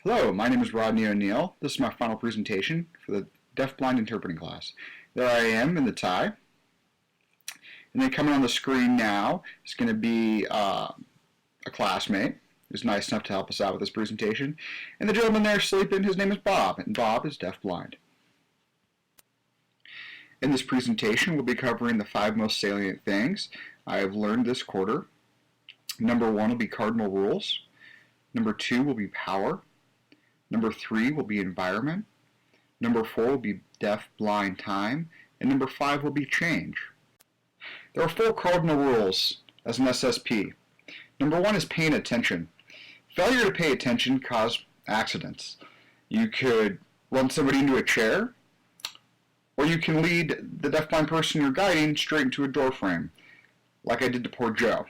Hello, my name is Rodney O'Neill. This is my final presentation for the DeafBlind Interpreting class. There I am in the tie. And then coming on the screen now is going to be a classmate who's nice enough to help us out with this presentation. And the gentleman there sleeping, his name is Bob, and Bob is deafblind. In this presentation, we'll be covering the 5 most salient things I have learned this quarter. Number 1 will be cardinal rules. Number 2 will be power. Number 3 will be environment. Number 4 will be deaf-blind time. And number 5 will be change. There are 4 cardinal rules as an SSP. Number 1 is paying attention. Failure to pay attention causes accidents. You could run somebody into a chair, or you can lead the deaf-blind person you're guiding straight into a door frame, like I did to poor Joe.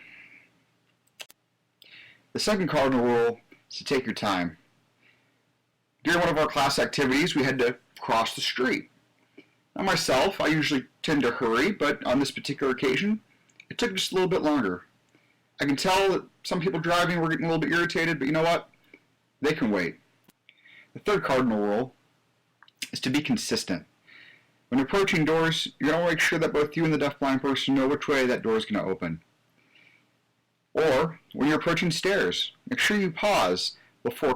The second cardinal rule is to take your time. During one of our class activities, we had to cross the street. Now myself, I usually tend to hurry, but on this particular occasion, it took just a little bit longer. I can tell that some people driving were getting a little bit irritated, but you know what? They can wait. The third cardinal rule is to be consistent. When approaching doors, you're going to make sure that both you and the deafblind person know which way that door is going to open. Or, when you're approaching stairs, make sure you pause before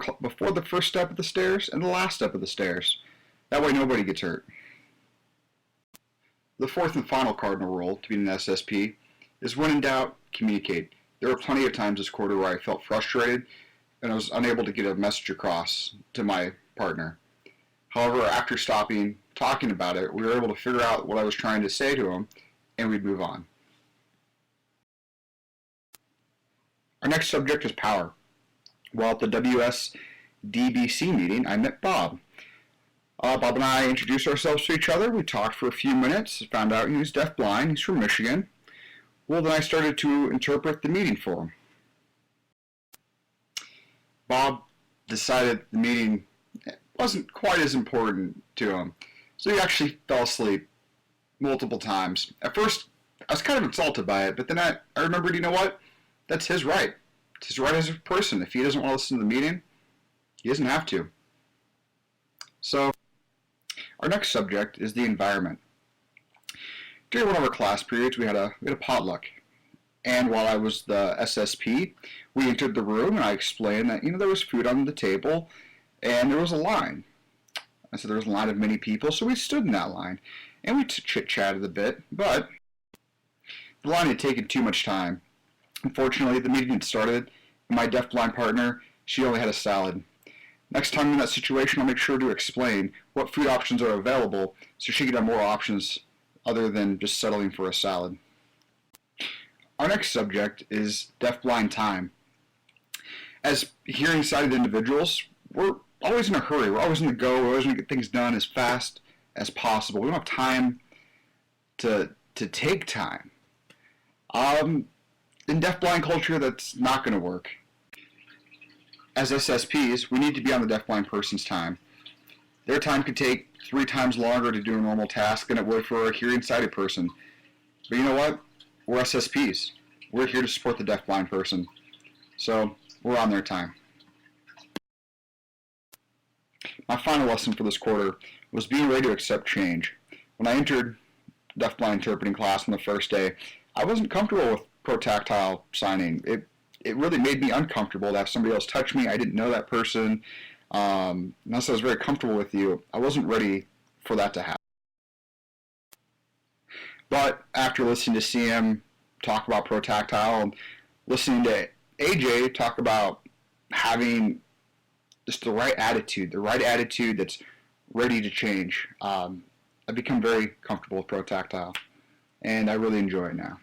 the first step of the stairs and the last step of the stairs. That way nobody gets hurt. The fourth and final cardinal rule to being an SSP is when in doubt, communicate. There were plenty of times this quarter where I felt frustrated and I was unable to get a message across to my partner. However, after stopping talking about it, we were able to figure out what I was trying to say to him and we'd move on. Our next subject is power. While at the WSDBC meeting, I met Bob. Bob and I introduced ourselves to each other. We talked for a few minutes, found out he was deafblind. He's from Michigan. Well, then I started to interpret the meeting for him. Bob decided the meeting wasn't quite as important to him, so he actually fell asleep multiple times. At first, I was kind of insulted by it, but then I remembered, you know what? That's his right. It's his right as a person. If he doesn't want to listen to the meeting, he doesn't have to. So, our next subject is the environment. During one of our class periods, we had a potluck. And while I was the SSP, we entered the room and I explained that, there was food on the table and there was a line. I said there was a line of many people, so we stood in that line. And we chit-chatted a bit, but the line had taken too much time. Unfortunately, the meeting had started, and my deafblind partner, she only had a salad. Next time in that situation, I'll make sure to explain what food options are available so she can have more options other than just settling for a salad. Our next subject is deafblind time. As hearing-sighted individuals, we're always in a hurry. We're always in the go. We're always going to get things done as fast as possible. We don't have time to take time. In deafblind culture, that's not going to work. As SSPs, we need to be on the deafblind person's time. Their time could take 3 times longer to do a normal task than it would for a hearing-sighted person. But you know what? We're SSPs. We're here to support the deafblind person. So, we're on their time. My final lesson for this quarter was being ready to accept change. When I entered deafblind interpreting class on the first day, I wasn't comfortable with pro-tactile signing. It really made me uncomfortable to have somebody else touch me. I didn't know that person. Unless I was very comfortable with you, I wasn't ready for that to happen. But after listening to CM talk about pro-tactile and listening to AJ talk about having just the right attitude that's ready to change, I've become very comfortable with pro-tactile, and I really enjoy it now.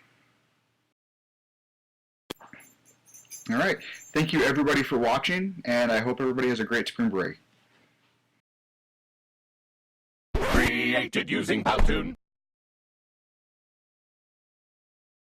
All right. Thank you, everybody, for watching, and I hope everybody has a great spring break. Created using Powtoon.